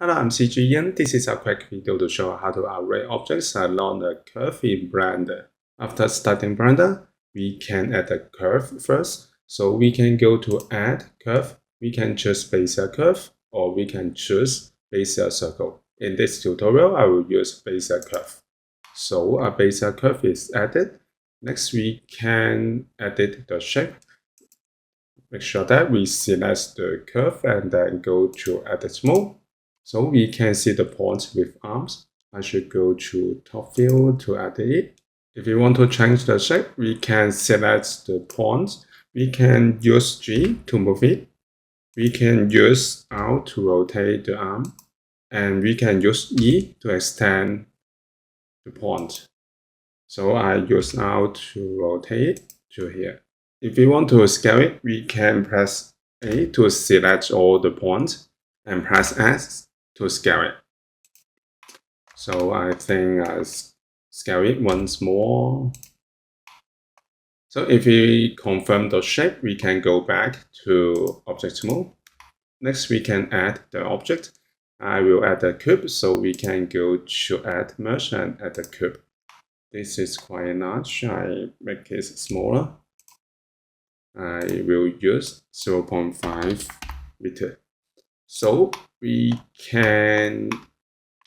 Hello, I'm CG Ian. This is a quick video to show how to array objects along a curve in Blender. After starting Blender, we can add a curve first. So we can go to Add Curve. We can choose Bezier Curve, or we can choose Bezier Circle. In this tutorial, I will use Bezier Curve. So a Bezier Curve is added. Next, we can edit the shape. Make sure that we select the curve and then go to Edit Mode. So we can see the points with arms. I should go to Top View to edit it. If we want to change the shape, we can select the points. We can use G to move it. We can use R to rotate the arm. And we can use E to extend the point. So I use R to rotate to here. If we want to scale it, we can press A to select all the points and press S to scale it. So I think I scale it once more. So if we confirm the shape, we can go back to Object Mode. Next, we can add the object. I will add a cube, so we can go to Add Merge and add a cube. This is quite large. I make it smaller. I will use 0.5 meter. So we can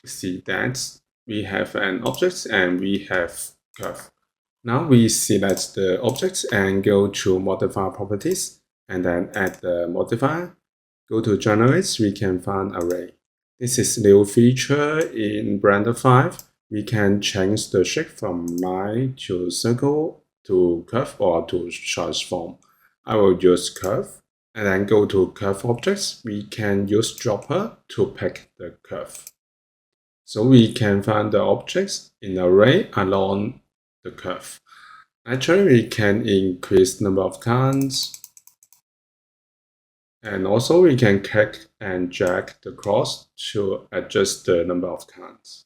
see that we have an object and we have curve. Now we select the object and go to Modifier Properties and then add the modifier. Go to Generate, we can find Array. This is a new feature in Blender 5. We can change the shape from line to circle to curve or to transform. I will use curve. And then go to curve objects. We can use dropper to pick the curve. So we can find the objects in array along the curve. Actually, we can increase number of counts. And also we can click and drag the cross to adjust the number of counts.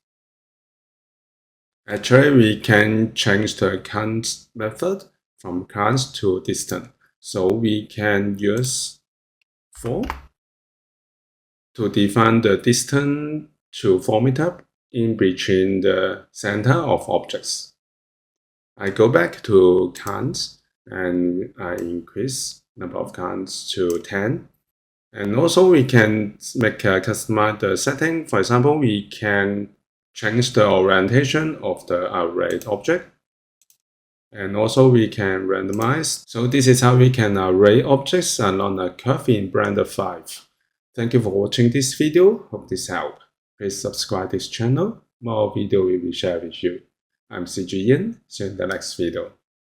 Actually, we can change the count method from counts to distance. So we can use 4 to define the distance to 4 meters in between the center of objects. I go back to counts and I increase number of counts to 10. And also we can customize the setting. For example, we can change the orientation of the array object. And also we can randomize. So this is how we can array objects along a curve in Blender 5. Thank you for watching this video. Hope this helped. Please subscribe this channel. More video will be shared with you. I'm CG Ian. See you in the next video.